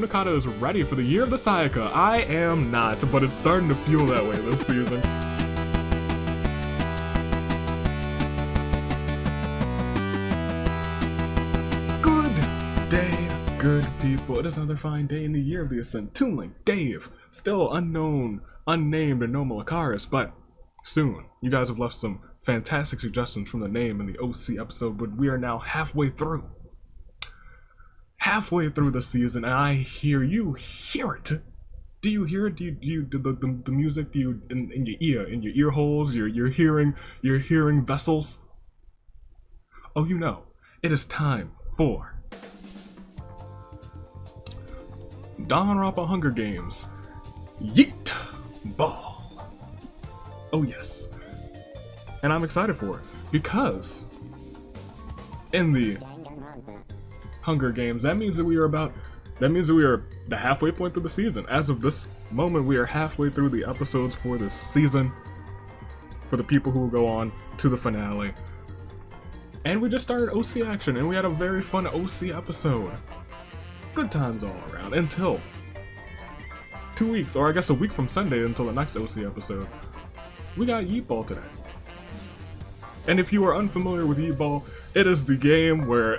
Munakata is ready for the year of the Sayaka. I am not, but it's starting to feel that way this season. Good day, good people. It is another fine day in the year of the Ascent. Toon Link, Dave, still unknown, unnamed, and no Malakaris, but soon. You guys have left some fantastic suggestions from the name in the OC episode, but we are now halfway through the season, and I hear it. Do you hear it? Do you the music? Do you in your ear holes? You're hearing vessels. Oh, you know, it is time for Danganronpa Hunger Games Yeetball. Oh yes. And I'm excited for it because in the Hunger Games, that means that we are the halfway point through the season. As of this moment, we are halfway through the episodes for this season for the people who will go on to the finale. And we just started OC action, and we had a very fun OC episode. Good times all around until 2 weeks, or I guess a week from Sunday until the next OC episode. We got Yeetball today. And if you are unfamiliar with Yeetball, it is the game where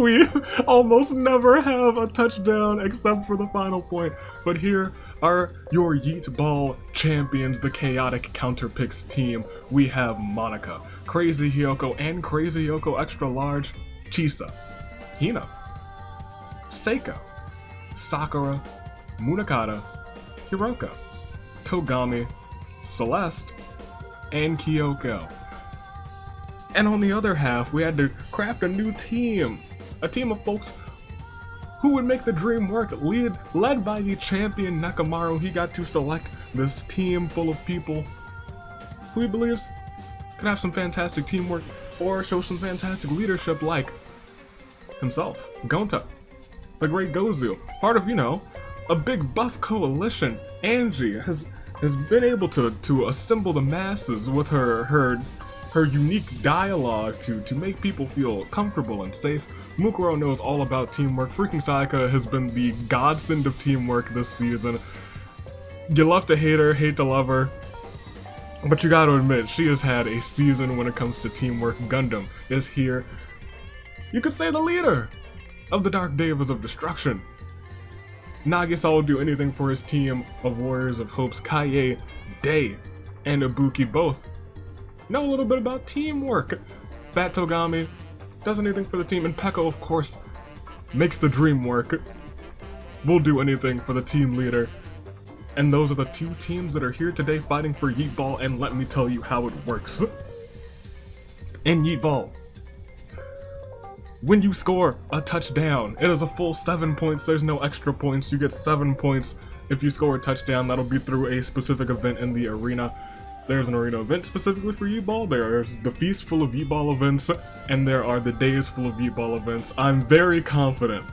we almost never have a touchdown except for the final point. But here are your Yeetball champions, the Chaotic Counterpicks team. We have Monica, Crazy Hyoko, and Crazy Hyoko Extra Large, Chisa, Hina, Seiko, Sakura, Munakata, Hiroka, Togami, Celeste, and Kyoko. And on the other half, we had to craft a new team. A team of folks who would make the Dreamwork, led by the champion Nekomaru. He got to select this team full of people who he believes could have some fantastic teamwork or show some fantastic leadership, like himself, Gonta, the great Gozu, part of, a big buff coalition. Angie has been able to assemble the masses with her unique dialogue to make people feel comfortable and safe. Mukuro knows all about teamwork. Freaking Sayaka has been the godsend of teamwork this season. You love to hate her, hate to love her, but you gotta admit, she has had a season when it comes to teamwork. Gundam is here. You could say the leader of the Dark Devas of Destruction. Nagisa will do anything for his team of Warriors of Hopes. Kaie, Day, and Ibuki both know a little bit about teamwork. Fat Togami does anything for the team, and Peko, of course, makes the dream work. We'll do anything for the team leader. And those are the two teams that are here today fighting for Yeetball, and let me tell you how it works. In Yeetball, when you score a touchdown, it is a full 7 points. There's no extra points. You get 7 points if you score a touchdown. That'll be through a specific event in the arena. There's an arena event specifically for Yeetball, there's the feast full of Yeetball events, and there are the days full of Yeetball events. I'm very confident,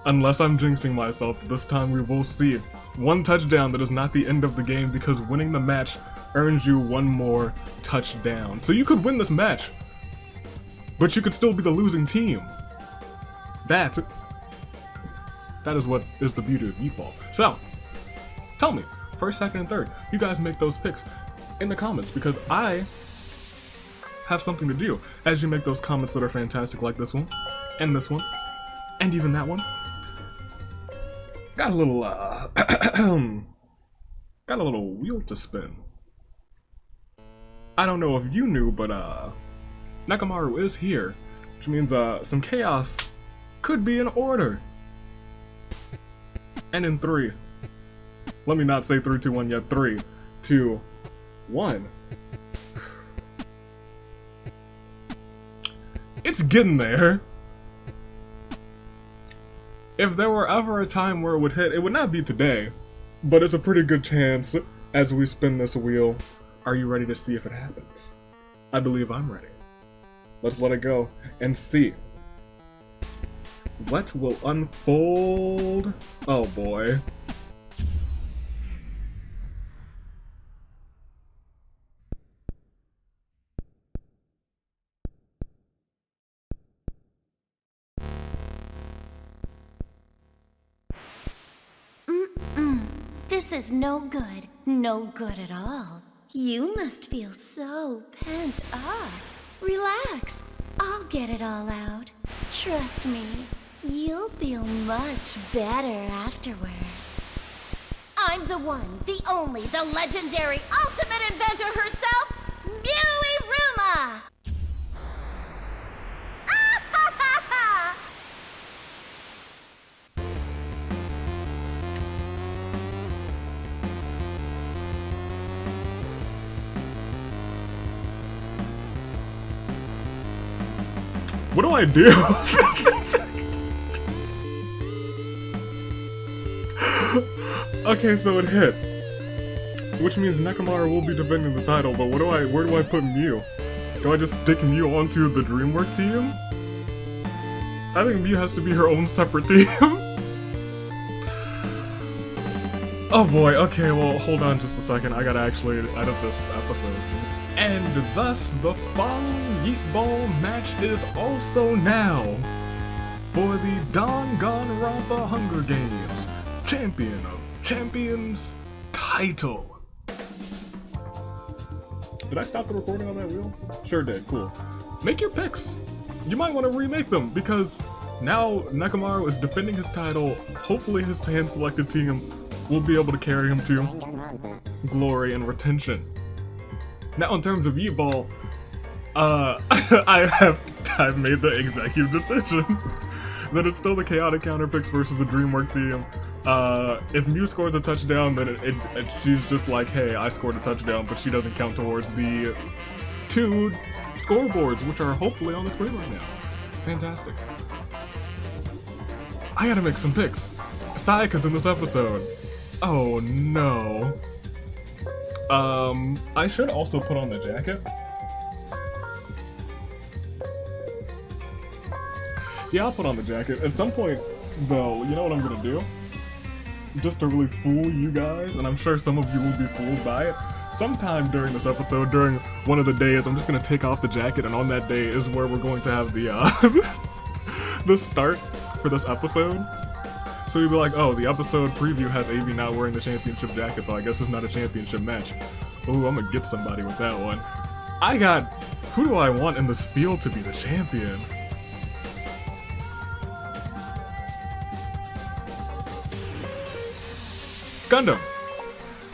unless I'm jinxing myself, this time we will see one touchdown that is not the end of the game, because winning the match earns you one more touchdown. So you could win this match, but you could still be the losing team. That is what is the beauty of Yeetball. So, tell me, first, second, and third, you guys make those picks in the comments, because I have something to do as you make those comments that are fantastic, like this one, and even that one. Got a little, got a little wheel to spin. I don't know if you knew, but, Nekomaru is here, which means, some chaos could be in order. And in 3, let me not say 3, 2, 1 yet. 3, 2, 1. It's getting there. If there were ever a time where it would hit, it would not be today, but it's a pretty good chance as we spin this wheel. Are you ready to see if it happens? I believe I'm ready. Let's let it go and see what will unfold. Oh boy. This is no good. No good at all. You must feel so pent up. Relax. I'll get it all out. Trust me. You'll feel much better afterward. I'm the one, the only, the legendary ultimate inventor herself, Muiruma! What do I do? Okay, so it hit. Which means Nekomaru will be defending the title, but where do I put Mew? Do I just stick Mew onto the Dreamwork team? I think Mew has to be her own separate team. Oh boy, okay, well, hold on just a second. I gotta actually edit this episode. And thus, the following Yeetball match is also now for the Danganronpa Hunger Games Champion of Champions title. Did I stop the recording on that wheel? Sure did, cool. Make your picks. You might want to remake them because now Nekomaru is defending his title. Hopefully his hand-selected team will be able to carry him to glory and retention. Now, in terms of Yeetball, I've made the executive decision that it's still the Chaotic Counterpicks versus the Dreamwork team. If Mew scores a touchdown, then she's just like, hey, I scored a touchdown, but she doesn't count towards the 2 scoreboards, which are hopefully on the screen right now. Fantastic. I gotta make some picks. Sayaka's in this episode. Oh no. I should also put on the jacket. Yeah, I'll put on the jacket. At some point, though, you know what I'm gonna do? Just to really fool you guys, and I'm sure some of you will be fooled by it. Sometime during this episode, during one of the days, I'm just gonna take off the jacket, and on that day is where we're going to have the, the start for this episode. So you'd be like, oh, the episode preview has AV not wearing the championship jacket, so I guess it's not a championship match. Ooh, I'm gonna get somebody with that one. Who do I want in this field to be the champion? Gundam.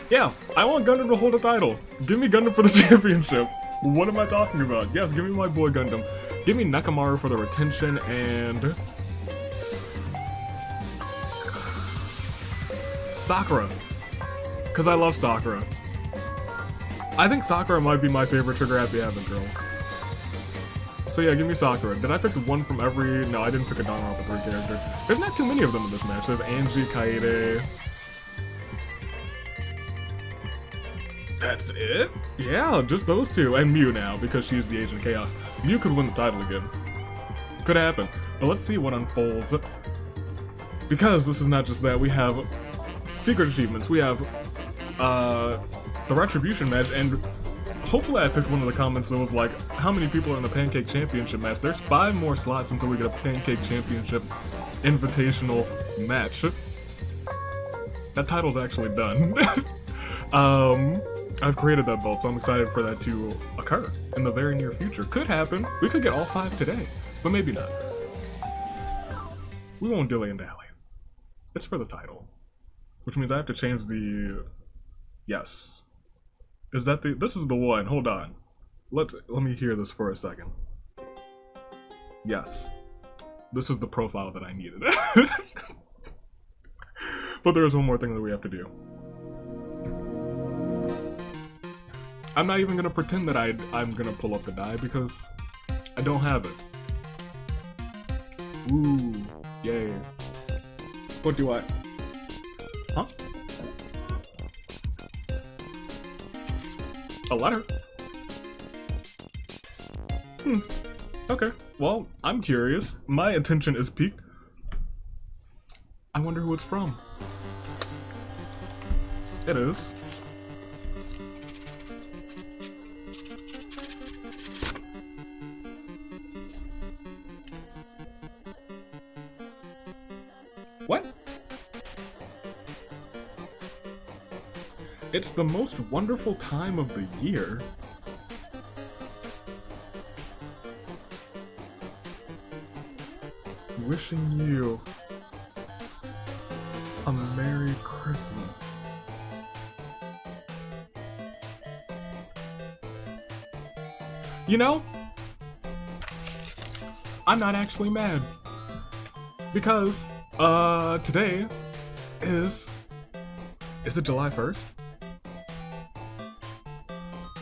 Yeah, I want Gundam to hold a title. Give me Gundam for the championship. What am I talking about? Yes, give me my boy Gundam. Give me Nekomaru for the retention and Sakura, because I love Sakura. I think Sakura might be my favorite Trigger Happy Habit girl. So yeah, give me Sakura. Did I pick one from every... No, I didn't pick a Danganronpa 3 character. There's not too many of them in this match. There's Angie, Kaede. That's it? Yeah, just those two. And Mew now, because she's the Agent of Chaos. Mew could win the title again. Could happen. But let's see what unfolds. Because this is not just that, we have secret achievements. We have the Retribution match, and hopefully I picked one of the comments that was like, how many people are in the Pancake Championship match? There's 5 more slots until we get a Pancake Championship Invitational match. That title's actually done. I've created that belt, so I'm excited for that to occur in the very near future. Could happen. We could get all 5 today, but maybe not. We won't dilly and dally. It's for the title. Which means I have to change the... Yes. Is that the... This is the one. Hold on. Let me hear this for a second. Yes. This is the profile that I needed. But there is one more thing that we have to do. I'm not even gonna pretend that I'm gonna pull up the die because I don't have it. Ooh. Yay. What do I... Huh? A letter? Okay. Well, I'm curious. My attention is piqued. I wonder who it's from. It is. What? It's the most wonderful time of the year. Wishing you a Merry Christmas. You know, I'm not actually mad. Because, today is it July 1st?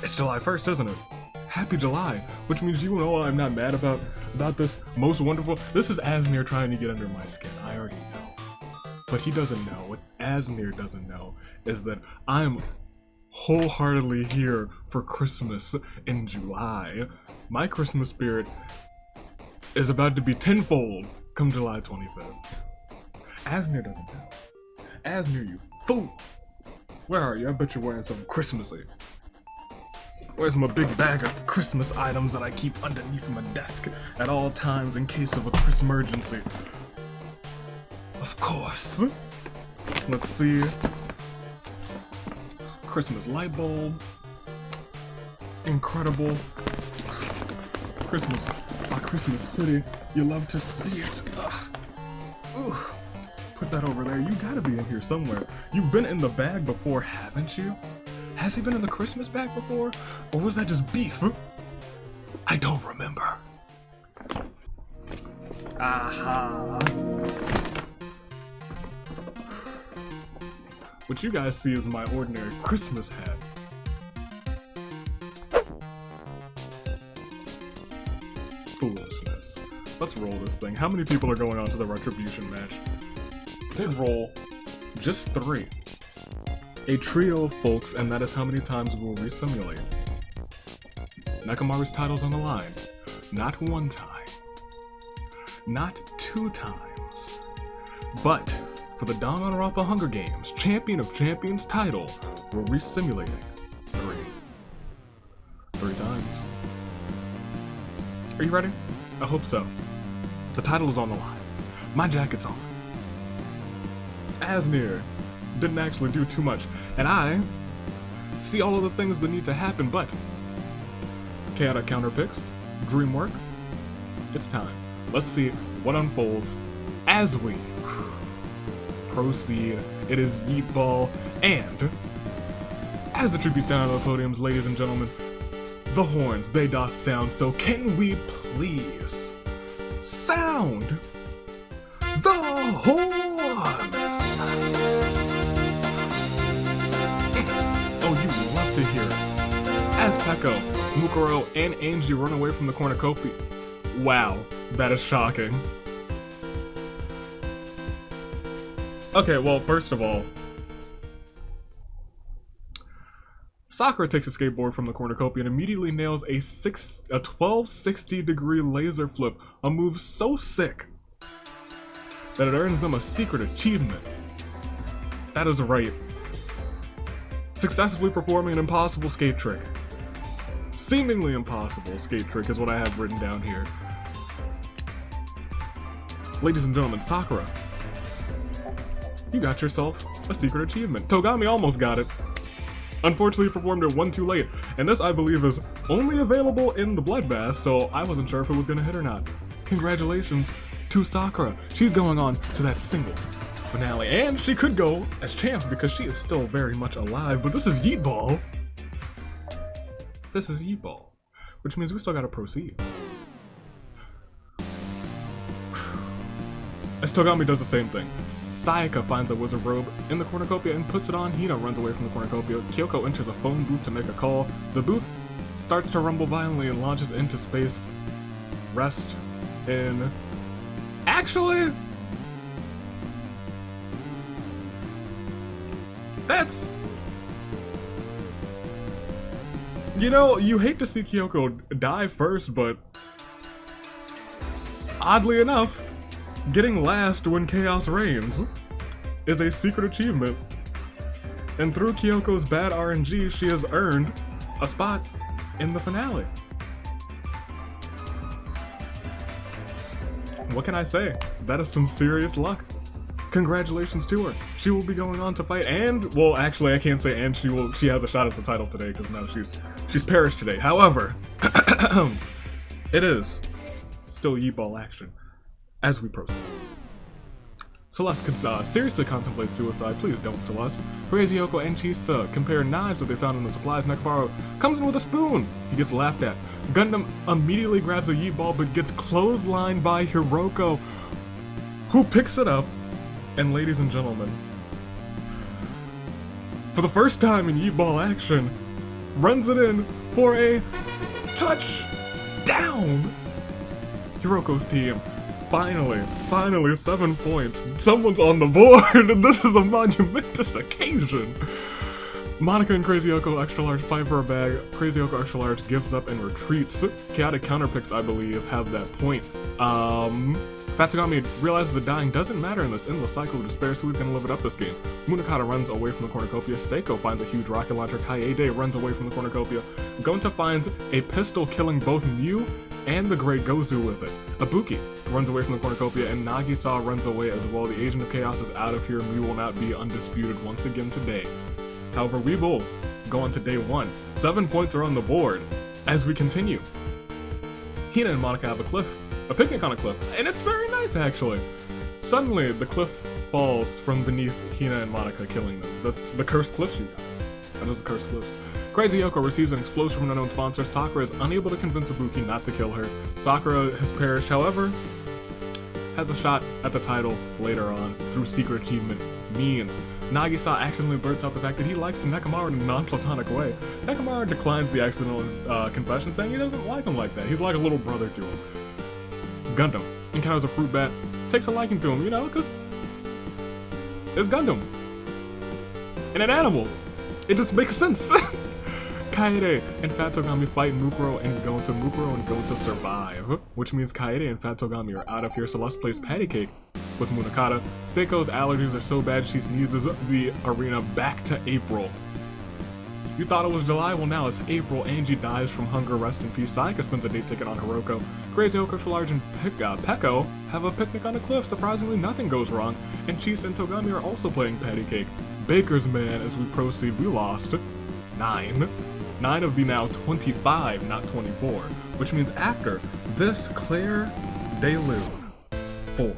It's July 1st, isn't it? Happy July, which means you know I'm not mad about this most wonderful. This is Asnir trying to get under my skin. I already know. But he doesn't know. What Asnir doesn't know is that I'm wholeheartedly here for Christmas in July. My Christmas spirit is about to be tenfold come July 25th. Asnir doesn't know. Asnir, you fool! Where are you? I bet you're wearing something Christmassy. Where's my big bag of Christmas items that I keep underneath my desk at all times in case of a Christmas emergency? Of course. Let's see. Christmas light bulb. Incredible. My Christmas hoodie. You love to see it. Ugh. Ooh. Put that over there. You gotta be in here somewhere. You've been in the bag before, haven't you? Has he been in the Christmas bag before? Or was that just beef? I don't remember. Aha. What you guys see is my ordinary Christmas hat. Foolishness. Let's roll this thing. How many people are going on to the Retribution match? They roll just 3. A trio of folks, and that is how many times we'll resimulate. Nekomaru's title's on the line. Not 1 time. Not 2 times. But for the Danganronpa Hunger Games Champion of Champions title, we're resimulating 3 times. Are you ready? I hope so. The title is on the line. My jacket's on. Asnir didn't actually do too much, and I see all of the things that need to happen, but Chaotic Counterpicks, Dreamwork, it's time. Let's see what unfolds as we proceed. It is Yeetball, and as the tributes down on the podiums, ladies and gentlemen, the horns, they doth sound, so can we please sound the horns? Oh, you love to hear it. As Peko, Mukuro, and Angie run away from the cornucopia. Wow, that is shocking. Okay, well, first of all, Sakura takes a skateboard from the cornucopia and immediately nails a 1260-degree laser flip, a move so sick that it earns them a secret achievement. That is right. Successfully performing an impossible skate trick. Seemingly impossible skate trick is what I have written down here. Ladies and gentlemen, Sakura, you got yourself a secret achievement. Togami almost got it. Unfortunately, performed it one too late, and this, I believe, is only available in the Bloodbath, so I wasn't sure if it was gonna hit or not. Congratulations to Sakura. She's going on to that singles finale, and she could go as champ because she is still very much alive, but this is Yeetball. This is Yeetball, which means we still gotta proceed. As Togami does the same thing, Sayaka finds a wizard robe in the cornucopia and puts it on. Hina runs away from the cornucopia. Kyoko enters a phone booth to make a call. The booth starts to rumble violently and launches into space. Rest in... Actually... That's... You know, you hate to see Kyoko die first, but... Oddly enough, getting last when chaos reigns is a secret achievement. And through Kyoko's bad RNG, she has earned a spot in the finale. What can I say? That is some serious luck. Congratulations to her. She will be going on to fight, and, well, actually, I can't say and, she has a shot at the title today, because now she's perished today. However, it is still Yeetball action as we proceed. Celeste could seriously contemplate suicide. Please don't, Celeste. Crazy Yoko and Chisa compare knives that they found in the supplies. Nekomaru comes in with a spoon. He gets laughed at. Gundam immediately grabs a Yeetball but gets clotheslined by Hiroko, who picks it up. And ladies and gentlemen, for the first time in Yeetball action, runs it in for a touchdown. Hiroko's team finally 7 points. Someone's on the board, and this is a monumentous occasion. Monica and Crazy Yoko Extra Large fight for a bag. Crazy Yoko Extra Large gives up and retreats. Chaotic Counterpicks, I believe, have that point. Fatsugami realizes that dying doesn't matter in this endless cycle of despair, so he's gonna live it up this game. Munakata runs away from the cornucopia. Seiko finds a huge rocket launcher. Kaede runs away from the cornucopia. Gonta finds a pistol, killing both Mew and the Great Gozu with it. Ibuki runs away from the cornucopia, and Nagisa runs away as well. The Agent of Chaos is out of here. Mew will not be undisputed once again today. However, we will go on to day 1. 7 points are on the board as we continue. Hina and Monica have a picnic on a cliff, and it's very nice actually. Suddenly, the cliff falls from beneath Hina and Monica, killing them. That's the cursed cliffs, you guys. That is the cursed cliffs. Crazy Yoko receives an explosion from an unknown sponsor. Sakura is unable to convince Ibuki not to kill her. Sakura has perished, however, has a shot at the title later on through secret achievement means. Nagisa accidentally blurts out the fact that he likes Nekomaru in a non-platonic way. Nekomaru declines the accidental confession, saying he doesn't like him like that. He's like a little brother to him. Gundam encounters a fruit bat, takes a liking to him, you know, because it's Gundam. And an animal. It just makes sense. Kaede and Fatogami fight Mukuro and Gonta survive, which means Kaede and Fatogami are out of here. Celeste plays patty cake with Munakata. Seiko's allergies are so bad she sneezes the arena back to April. You thought it was July? Well, now it's April. Angie dies from hunger. Rest in peace. Sayaka spends a date ticket on Hiroko. Crazy Yoko Large and Peko have a picnic on a cliff. Surprisingly, nothing goes wrong. And Chisa and Togami are also playing patty cake. Baker's Man, as we proceed, we lost 9. 9 of the now 25, not 24. Which means after this Claire de Lune, 4.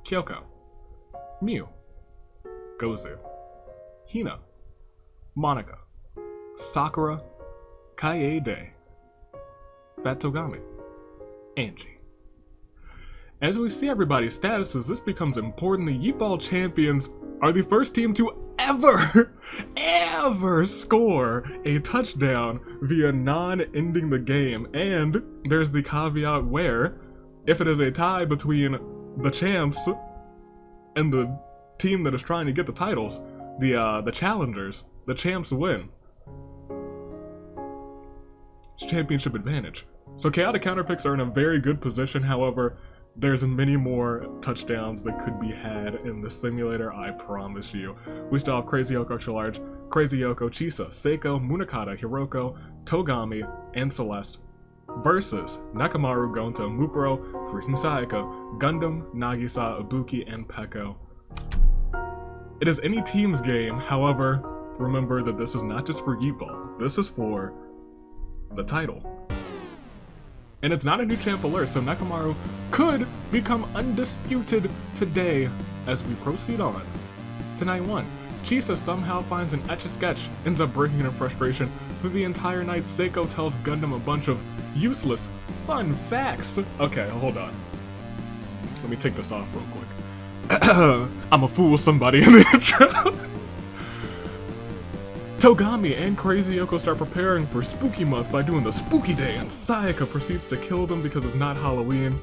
Kyoko, Mew, Gozu, Hina, Monica, Sakura, Kaede, Fatogami, Angie. As we see everybody's statuses, this becomes important. The Yeetball champions are the first team to ever score a touchdown via non-ending the game. And there's the caveat where, if it is a tie between the champs and the team that is trying to get the titles, the challengers, the champs win. It's championship advantage. So Chaotic Counterpicks are in a very good position. However, there's many more touchdowns that could be had in the simulator, I promise you. We still have Crazy Yoko Extra Large, Crazy Yoko, Chisa, Seiko, Munakata, Hiroko, Togami, and Celeste versus Nekomaru, Gonta, Mukuro, freaking Sayaka, Gundam, Nagisa, Ibuki, and Peko. It is any team's game. However, remember that this is not just for Yeetball. This is for the title. And it's not a new champ alert, so Nekomaru could become undisputed today as we proceed on to night 1. Chisa somehow finds an Etch-a-Sketch, ends up breaking it in frustration. Through the entire night, Seiko tells Gundam a bunch of useless, fun facts. Okay, hold on. Let me take this off real quick. I'm a fool somebody in the intro. Togami and Crazy Yoko start preparing for Spooky Month by doing the Spooky Dance. Sayaka proceeds to kill them because it's not Halloween.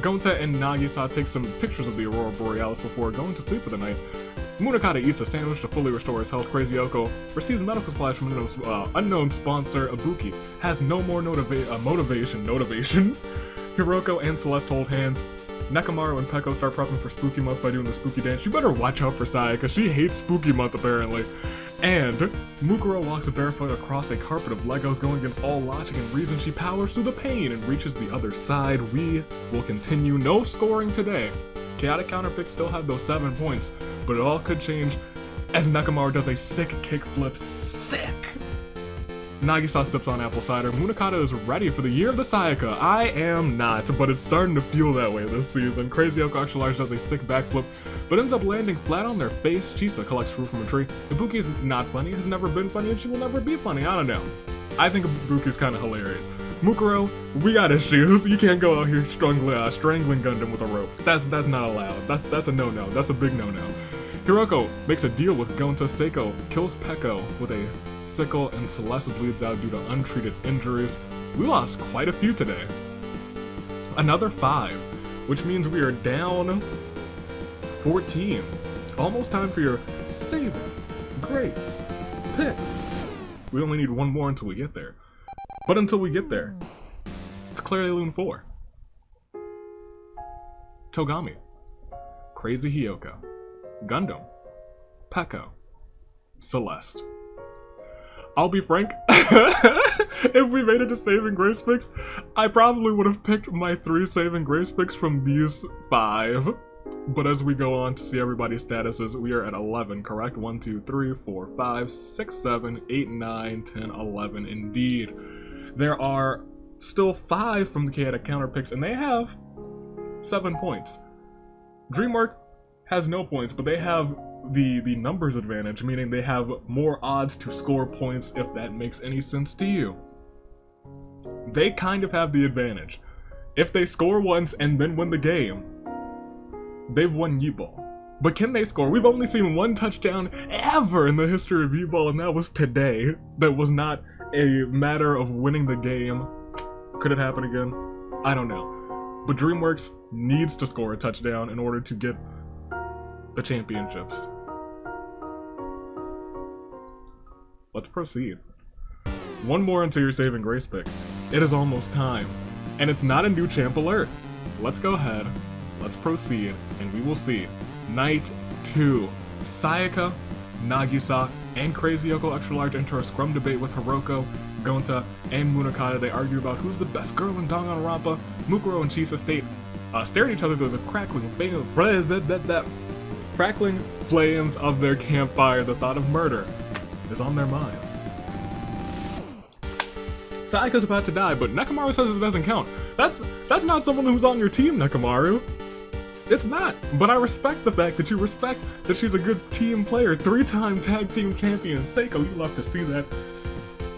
Gonta and Nagisa take some pictures of the Aurora Borealis before going to sleep for the night. Munakata eats a sandwich to fully restore his health. Crazy Yoko receives medical supplies from an unknown sponsor. Ibuki has no more motivation. Hiroko and Celeste hold hands. Nekomaru and Peko start prepping for Spooky Month by doing the Spooky Dance. You better watch out for Sayaka, she hates Spooky Month apparently. And Mukuro walks barefoot across a carpet of Legos, going against all logic and reason. She powers through the pain and reaches the other side. We will continue. No scoring today. Chaotic Counterpicks still have those 7 points, but it all could change as Nekomaru does a sick kickflip. Sick! Nagisa sips on apple cider. Munakata is ready for the year of the Sayaka. I am not, but it's starting to feel that way this season. Crazy Yoko Extra Large does a sick backflip, but ends up landing flat on their face. Chisa collects fruit from a tree. Ibuki is not funny, has never been funny, and she will never be funny. I don't know. I think Ibuki's kind of hilarious. Mukuro, we got issues. You can't go out here strangling Gundam with a rope. That's not allowed. That's a no-no. That's a big no-no. Hiroko makes a deal with Gonta. Seiko kills Peko with a sickle, and Celeste bleeds out due to untreated injuries. We lost quite a few today. Another 5, which means we are down 14. Almost time for your saving grace picks. We only need 1 more until we get there. But until we get there, it's clearly Loon 4. Togami, Crazy Hyoko, Gundam, Peko, Celeste. I'll be frank, if we made it to saving grace picks, I probably would have picked my 3 saving grace picks from these 5. But as we go on to see everybody's statuses, we are at 11, correct? 1, 2, 3, 4, 5, 6, 7, 8, 9, 10, 11. Indeed. There are still 5 from the Chaotic Counterpicks, and they have 7 points. Dreamwork has no points, but they have the numbers advantage, meaning they have more odds to score points, if that makes any sense to you. They kind of have the advantage. If they score once and then win the game, they've won Yeetball. But can they score? We've only seen 1 touchdown ever in the history of Yeetball, and that was today. That was not a matter of winning the game. Could it happen again? I don't know. But DreamWorks needs to score a touchdown in order to get the championships. Let's proceed. 1 more until your saving grace pick. It is almost time. And it's not a new champ alert. Let's go ahead. Let's proceed, and we will see Night 2. Sayaka, Nagisa, and Crazy Yoko Extra Large enter a scrum debate with Hiroko, Gonta, and Munakata. They argue about who's the best girl in Danganronpa. Mukuro and Chisa stare at each other through the crackling flames of their campfire. The thought of murder is on their minds. Sayaka's about to die, but Nekomaru says it doesn't count. That's not someone who's on your team, Nekomaru. It's not, but I respect the fact that you respect that she's a good team player. 3-time tag team champion. Seiko, you love to see that.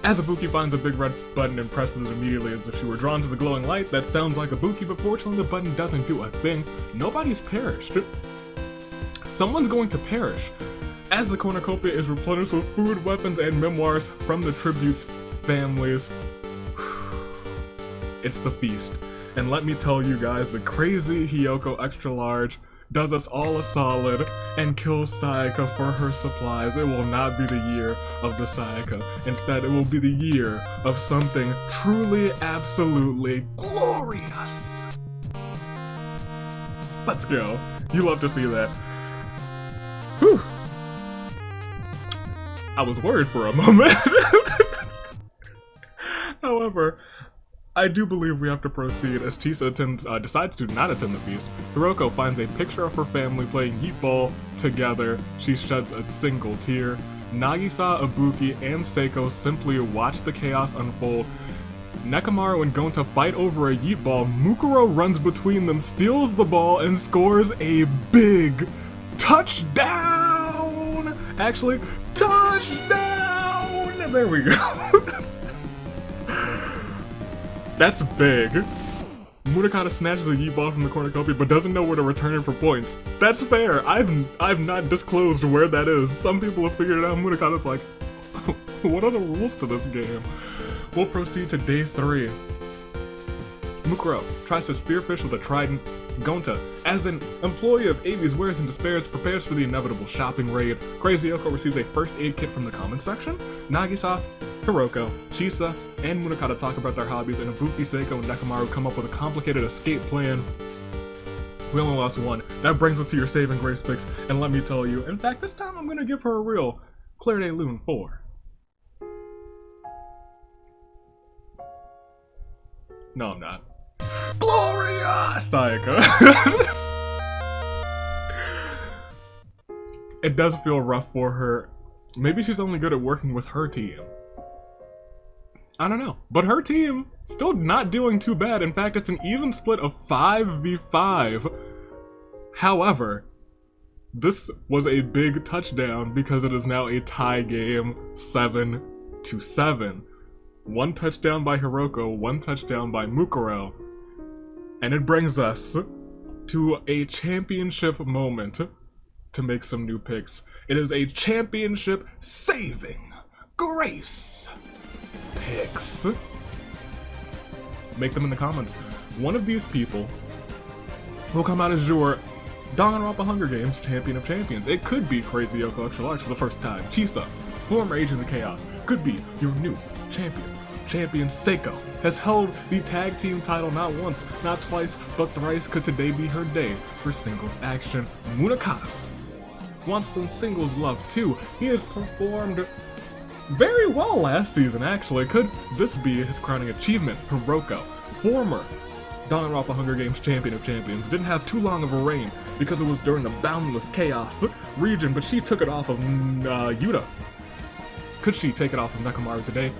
As Ibuki finds a big red button and presses it immediately as if she were drawn to the glowing light. That sounds like Ibuki, but fortunately the button doesn't do a thing. Nobody's perished. Someone's going to perish, as the cornucopia is replenished with food, weapons, and memoirs from the tributes' families. It's the feast. And let me tell you guys, the Crazy Hyoko Extra Large does us all a solid and kills Sayaka for her supplies. It will not be the year of the Sayaka. Instead, it will be the year of something truly, absolutely glorious. Let's go. You love to see that. Whew. I was worried for a moment. However, I do believe we have to proceed as Chisa decides to not attend the feast. Hiroko finds a picture of her family playing Yeetball together. She sheds a single tear. Nagisa, Ibuki, and Seiko simply watch the chaos unfold. Nekomaru and Gonta fight over a Yeetball. Mukuro runs between them, steals the ball, and scores a big touchdown! Actually, touchdown! There we go. That's big. Munakata snatches a Yeetball from the cornucopia but doesn't know where to return it for points. That's fair. I've not disclosed where that is. Some people have figured it out. Munakata's like, what are the rules to this game? We'll proceed to day 3. Mukuro tries to spearfish with a trident. Gonta, as an employee of Avi's Wares and Despairs, prepares for the inevitable shopping raid. Crazy Yoko receives a first aid kit from the comment section. Nagisa, Hiroko, Chisa, and Munakata talk about their hobbies, and Ibuki, Seiko, and Nekomaru come up with a complicated escape plan. We only lost 1. That brings us to your saving grace picks, and let me tell you, in fact, this time I'm gonna give her a real Claire de Lune 4. No, I'm not. Gloria! Sayaka. It does feel rough for her. Maybe she's only good at working with her team. I don't know. But her team, still not doing too bad. In fact, it's an even split of 5v5. However, this was a big touchdown because it is now a tie game, 7-7. One touchdown by Hiroko, one touchdown by Mukuro. And it brings us to a championship moment to make some new picks. It is a championship saving grace picks. Make them in the comments. One of these people will come out as your Danganronpa Hunger Games Champion of Champions. It could be Crazy Yoko Extra Large for the first time. Chisa, former Agent of Chaos, could be your new champion. Champion Seiko has held the tag team title not once, not twice, but thrice. Could today be her day for singles action? Munakata wants some singles love too. He has performed very well last season, actually. Could this be his crowning achievement? Hiroko, former Danganronpa Hunger Games Champion of Champions, didn't have too long of a reign because it was during the Boundless Chaos region, but she took it off of Yuta. Could she take it off of Nekomaru today?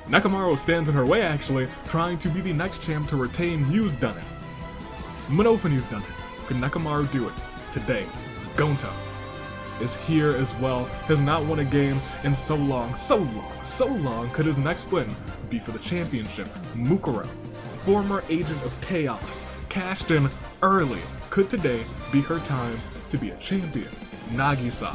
Nekomaru stands in her way, actually, trying to be the next champ to retain. Yu's done it. Monophanie's done it. Could Nekomaru do it today? Gonta is here as well. Has not won a game in so long. Could his next win be for the championship? Mukuro, former Agent of Chaos, cashed in early. Could today be her time to be a champion? Nagisa,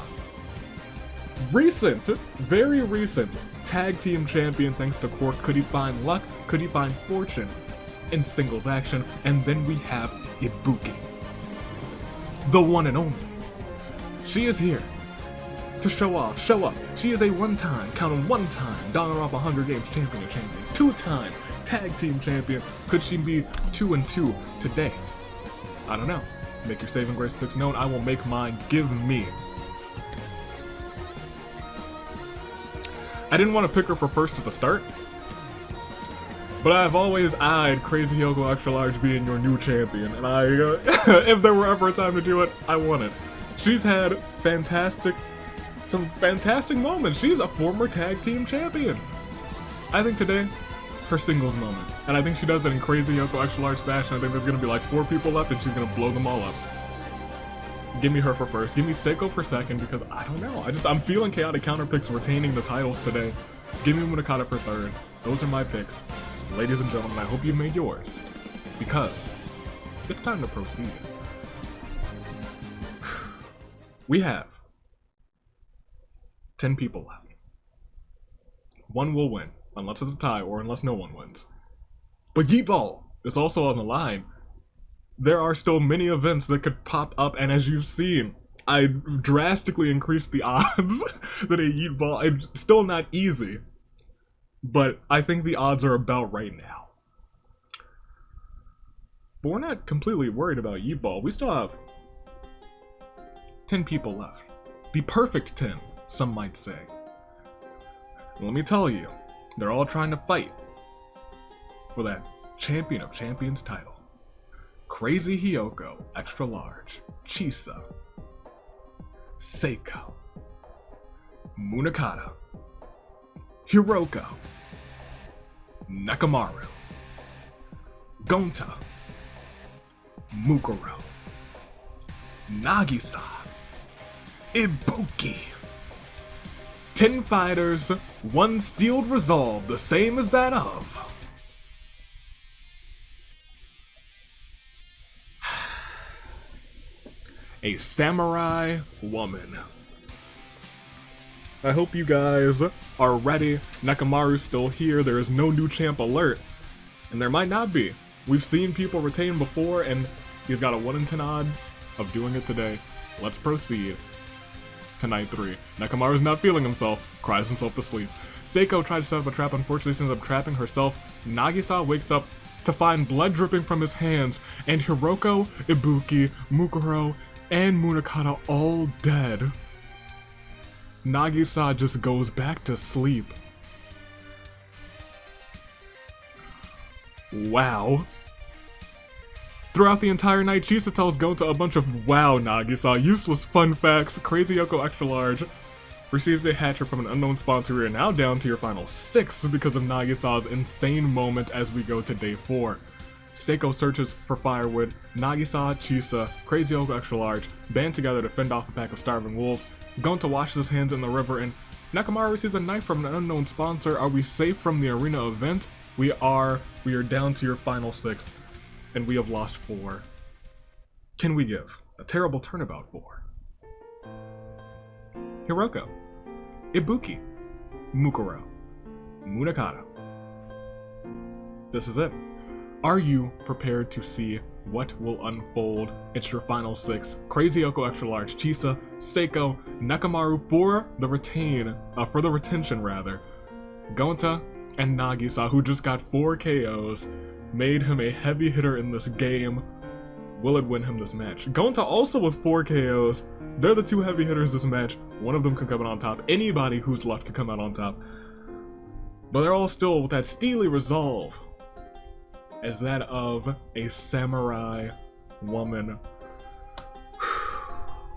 very recent tag team champion thanks to Quark. Could he find luck? Could he find fortune in singles action? And then we have Ibuki, the one and only. She is here to show up. She is a one-time Danganronpa Hunger Games Champion of Champions, two-time tag team champion. Could she be 2-2 today? I don't know. Make your saving grace picks known. I will make mine. Give me. I didn't want to pick her for first at the start, but I've always eyed Crazy Hyoko Extra Large being your new champion, and if there were ever a time to do it, I want it. She's had some fantastic moments. She's a former tag team champion. I think today, her singles moment, and I think she does it in Crazy Hyoko Extra Large fashion. I think there's gonna be like 4 people left, and she's gonna blow them all up. Give me her for first. Give me Seiko for second, because I don't know. I'm feeling Chaotic Counterpicks retaining the titles today. Give me Munakata for third. Those are my picks. Ladies and gentlemen, I hope you made yours, because it's time to proceed. We have 10 people left. One will win, unless it's a tie or unless no one wins. But Yeetball is also on the line. There are still many events that could pop up, and as you've seen, I drastically increased the odds that a Yeetball. It's still not easy, but I think the odds are about right now. But we're not completely worried about Yeetball. We still have 10 people left. The perfect 10, some might say. Let me tell you, they're all trying to fight for that Champion of Champions title. Crazy Hyoko Extra Large, Chisa, Seiko, Munakata, Hiroko, Nekomaru, Gonta, Mukuro, Nagisa, Ibuki. 10 fighters, 1 steeled resolve, the same as that of a samurai woman. I hope you guys are ready. Nekomaru's still here. There is no new champ alert, and there might not be. We've seen people retain before, and he's got a 1 in 10 odd of doing it today. Let's proceed to night 3. Nekomaru's not feeling himself, cries himself to sleep. Seiko tries to set up a trap, unfortunately ends up trapping herself. Nagisa wakes up to find blood dripping from his hands, and Hiroko, Ibuki, Mukuro, and Munakata all dead. Nagisa just goes back to sleep. Wow. Throughout the entire night, Chisa tells Gonta a bunch of wow Nagisa, useless fun facts. Crazy Yoko Extra Large receives a hatcher from an unknown sponsor. We are now down to your final 6 because of Nagisa's insane moment as we go to day 4. Seiko searches for firewood. Nagisa, Chisa, Crazy Yoko Extra Large band together to fend off a pack of starving wolves. Gonta washes his hands in the river and Nekomaru receives a knife from an unknown sponsor. Are we safe from the arena event? We are down to your final 6, and we have lost 4. Can we give a terrible turnabout for Hiroko, Ibuki, Mukuro, Munakata? This is it. Are you prepared to see what will unfold? It's your final 6. Crazy Yoko Extra Large, Chisa, Seiko, Nekomaru for the retention rather. Gonta and Nagisa, who just got 4 KOs, made him a heavy hitter in this game. Will it win him this match? Gonta also with 4 KOs. They're the 2 heavy hitters this match. One of them could come out on top. Anybody who's left could come out on top. But they're all still with that steely resolve as that of a samurai woman.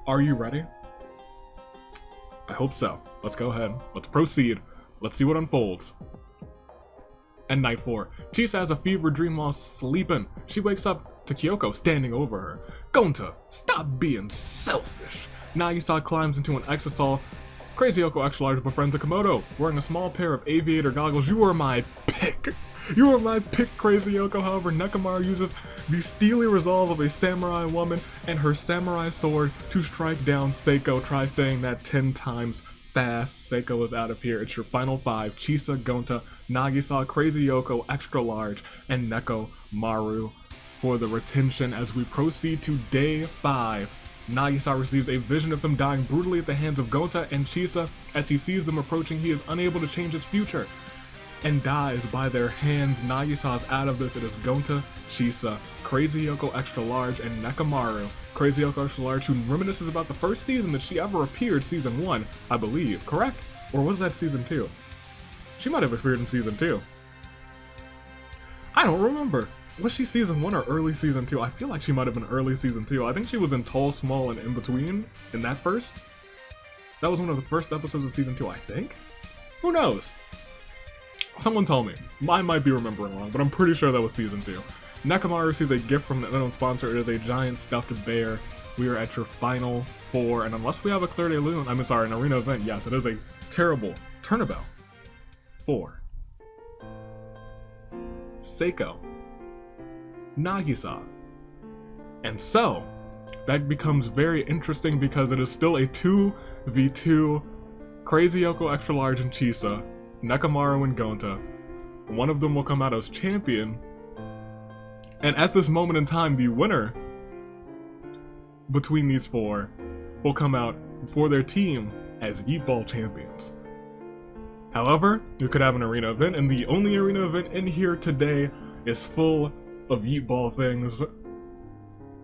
Are you ready? I hope so. Let's go ahead. Let's proceed. Let's see what unfolds. And night 4. Chisa has a fever dream while sleeping. She wakes up to Kyoko standing over her. Gonta, stop being selfish. Nagisa climbs into an exisal. Crazy Yoko Extra Large befriends a Komodo wearing a small pair of aviator goggles. You were my pick. You were my pick, Crazy Yoko. However, Nekomaru uses the steely resolve of a samurai woman and her samurai sword to strike down Seiko. Try saying that 10 times fast. Seiko is out of here. It's your final 5. Chisa, Gonta, Nagisa, Crazy Yoko, Extra Large, and Nekomaru for the retention as we proceed to day 5. Nagisa receives a vision of him dying brutally at the hands of Gonta and Chisa. As he sees them approaching, he is unable to change his future and dies by their hands. Nagisa is out of this. It is Gonta, Chisa, Crazy Yoko Extra Large, and Nekomaru. Crazy Yoko Extra Large, who reminisces about the first season that she ever appeared, season 1, I believe, correct? Or was that season 2? She might have appeared in season 2. I don't remember. Was she season 1 or early season 2? I feel like she might have been early season 2. I think she was in Tall, Small, and In Between in that first. That was one of the first episodes of season 2, I think? Who knows? Someone tell me. I might be remembering wrong, but I'm pretty sure that was season 2. Nekomaru receives a gift from an unknown sponsor. It is a giant stuffed bear. We are at your final 4, and unless we have a Clear Day Loon, an arena event, yes, it is a terrible turnabout. 4. Seiko. Nagisa. And so, that becomes very interesting because it is still a 2v2. Crazy Yoko Extra Large and Chisa, Nekomaru and Gonta. One of them will come out as champion. And at this moment in time, the winner between these 4 will come out for their team as Yeetball champions. However, you could have an arena event, and the only arena event in here today is full of Yeetball things.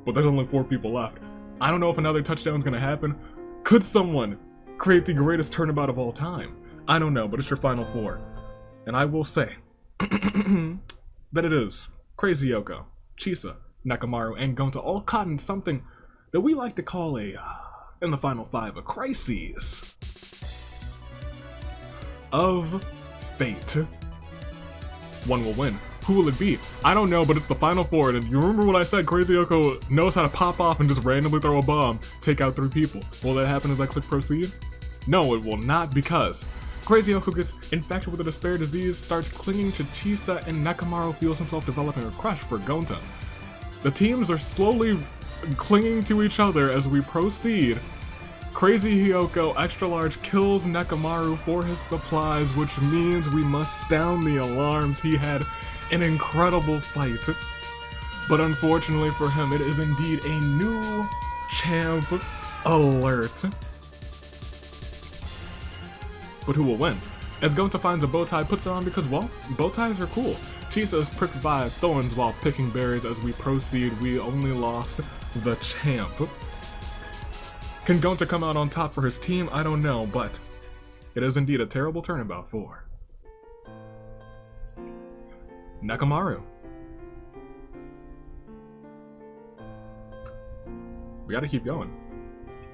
But there's only 4 people left. I don't know if another touchdown is going to happen. Could someone create the greatest turnabout of all time? I don't know, but it's your final 4. And I will say that it is Crazy Yoko, Chisa, Nekomaru, and Gonta all caught in something that we like to call in the final 5, a crisis of fate. One will win. Who will it be? I don't know, but it's the final 4. And you remember when I said Crazy Yoko knows how to pop off and just randomly throw a bomb, take out 3 people? Will that happen as I click proceed? No, it will not, because Crazy Yoko gets infected with a despair disease, starts clinging to Chisa, and Nekomaru feels himself developing a crush for Gonta. The teams are slowly clinging to each other as we proceed. Crazy Yoko Extra Large kills Nekomaru for his supplies, which means we must sound the alarms. He had an incredible fight, but unfortunately for him, it is indeed a new champ alert. But who will win? As Gonta finds a bow tie, puts it on because, well, bow ties are cool. Chisa is pricked by thorns while picking berries. As we proceed, we only lost the champ. Can Gonta come out on top for his team? I don't know, but It is indeed a terrible turnabout for Nekomaru. We gotta keep going.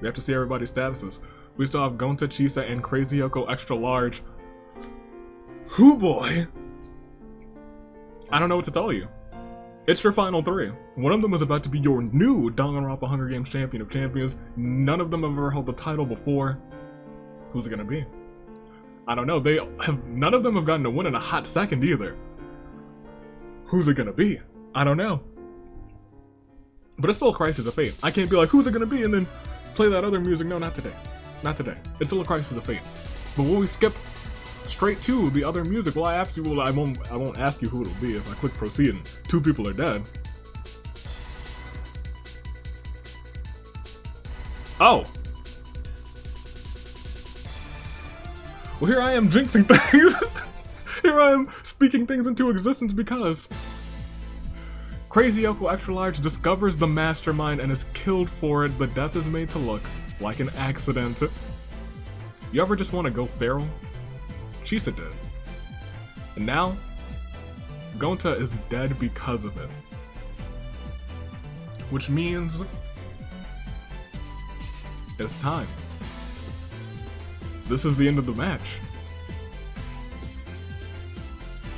We have to see everybody's statuses. We still have Gonta, Chisa, and Crazy Yoko Extra Large. Hoo boy! I don't know what to tell you. It's your final three. One of them is about to be your new Danganronpa Hunger Games Champion of Champions. None of them have ever held the title before. Who's it gonna be? I don't know. None of them have gotten a win in a hot second either. Who's it gonna be? I don't know. But it's still a crisis of fate. I can't be like, who's it gonna be, and then play that other music. No, not today. Not today. It's still a crisis of fate. But when we skip straight to the other music, well, I won't ask you who it'll be. If I click proceed and 2 people are dead. Oh! Well, here I am jinxing things. Here I am speaking things into existence because Crazy Yoko Extra Large discovers the mastermind and is killed for it. The death is made to look like an accident. You ever just want to go feral? Chisa did. And now, Gonta is dead because of it. Which means it's time. This is the end of the match.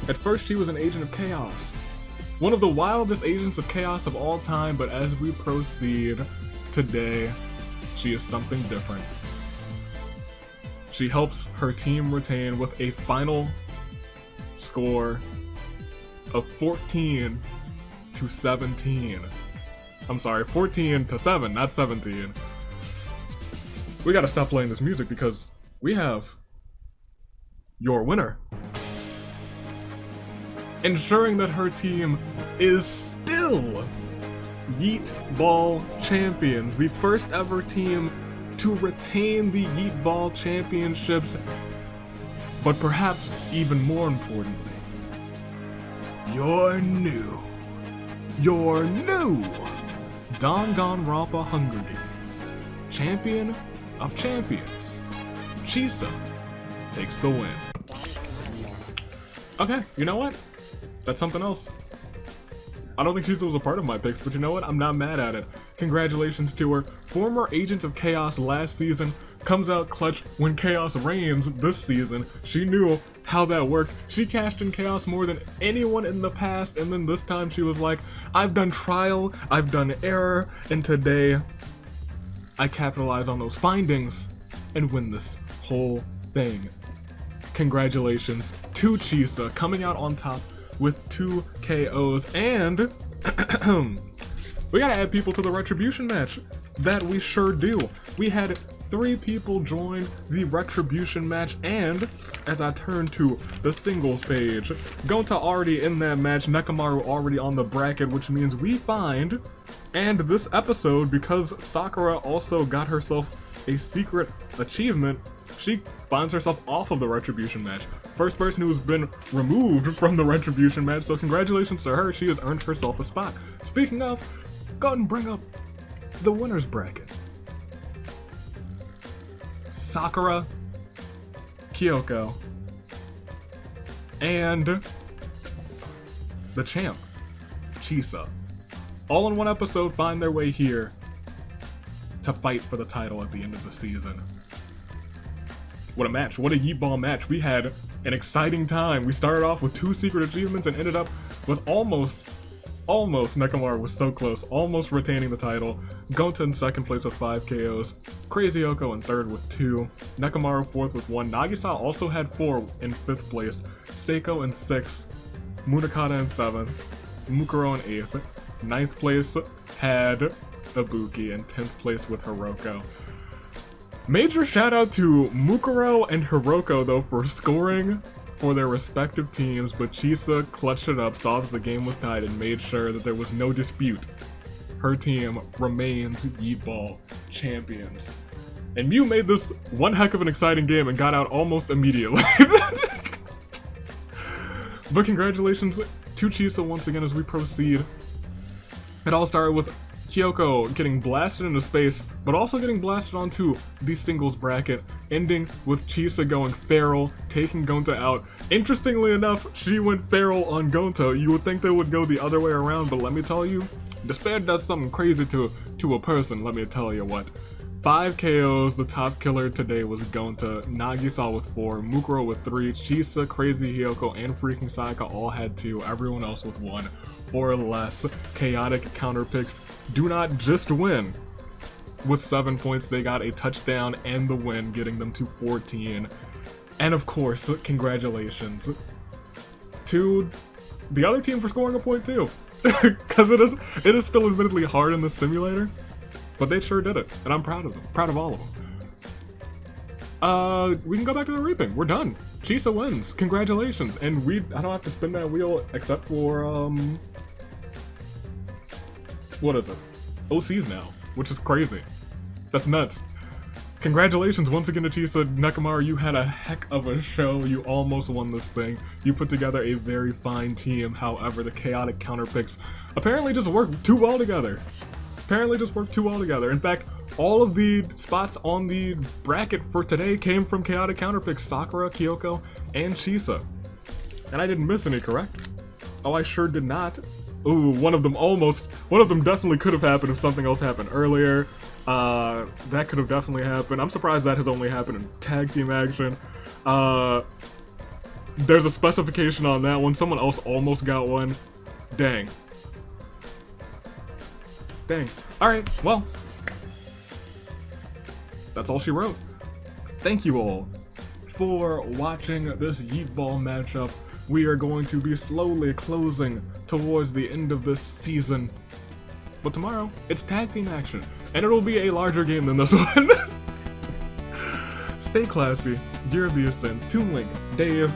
At first, she was an agent of chaos. One of the wildest agents of chaos of all time, but as we proceed today, she is something different. She helps her team retain with a final score of 14 to 17. I'm sorry, 14 to 7, not 17. We gotta stop playing this music because we have your winner. Ensuring that her team is still Yeetball champions, the first ever team to retain the Yeetball championships, but perhaps even more importantly, your new Danganronpa Hunger Games champion of champions. Chisa takes the win. Okay, you know what? That's something else. I don't think Chisa was a part of my picks, but you know what? I'm not mad at it. Congratulations to her. Former Agent of Chaos last season comes out clutch when Chaos reigns this season. She knew how that worked. She cashed in Chaos more than anyone in the past, and then this time she was like, I've done trial, I've done error, and today I capitalize on those findings and win this whole thing. Congratulations to Chisa coming out on top with 2 KOs, and we gotta add people to the Retribution match. That we sure do. We had 3 people join the Retribution match, and as I turn to the singles page, Gonta already in that match, Nekomaru already on the bracket, which means we find, and this episode, because Sakura also got herself a secret achievement, she finds herself off of the Retribution match. First person who's been removed from the Retribution match, so congratulations to her, she has earned herself a spot. Speaking of, go ahead and bring up the winner's bracket. Sakura, Kyoko, and the champ, Chisa. All in one episode find their way here to fight for the title at the end of the season. What a match. What a Yeetball match. We had an exciting time. We started off with 2 secret achievements and ended up with almost Nekomaru was so close, almost retaining the title. Gonta in second place with 5 KOs. Crazy Yoko in third with 2. Nekomaru fourth with 1. Nagisa also had 4 in 5th place. Seiko in 6th. Munakata in 7th. Mukuro in 8th. 9th place had Ibuki, and 10th place with Hiroko. Major shout out to Mukuro and Hiroko though for scoring for their respective teams, but Chisa clutched it up, saw that the game was tied, and made sure that there was no dispute. Her team remains Yeetball champions. And Mew made this one heck of an exciting game and got out almost immediately. But congratulations to Chisa once again as we proceed. It all started with Kyoko getting blasted into space, but also getting blasted onto the singles bracket, ending with Chisa going feral, taking Gonta out. Interestingly enough, she went feral on Gonta. You would think they would go the other way around, but let me tell you, despair does something crazy to a person, let me tell you what. 5 KOs, the top killer today was Gonta, Nagisa with 4, Mukuro with 3, Chisa, Crazy Hyoko, and freaking Sayaka all had 2, everyone else with 1 or less. Chaotic Counterpicks do not just win. With 7 points, they got a touchdown and the win, getting them to 14. And of course, congratulations to the other team for scoring a point too. Because it is still admittedly hard in the simulator, but they sure did it, and I'm proud of them. Proud of all of them. We can go back to the reaping. We're done. Chisa wins. Congratulations. And I don't have to spin that wheel except for, what is it? OCs now, which is crazy. That's nuts. Congratulations once again to Chisa. Nekomaru, you had a heck of a show. You almost won this thing. You put together a very fine team. However, the Chaotic Counterpicks apparently just work too well together. In fact, all of the spots on the bracket for today came from Chaotic Counterpicks, Sakura, Kyoko, and Chisa. And I didn't miss any, correct? Oh, I sure did not. Ooh, one of them definitely could have happened if something else happened earlier. That could have definitely happened. I'm surprised that has only happened in tag team action. There's a specification on that one. Someone else almost got one. Dang. Alright, well, that's all she wrote. Thank you all for watching this Yeetball matchup. We are going to be slowly closing towards the end of this season. But tomorrow, it's tag team action, and it'll be a larger game than this one. Stay classy, Gear of the Ascent, Toon Link, Dave,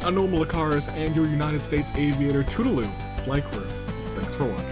Anomalakaris, and your United States Aviator Toodaloo, Flight Crew. Thanks for watching.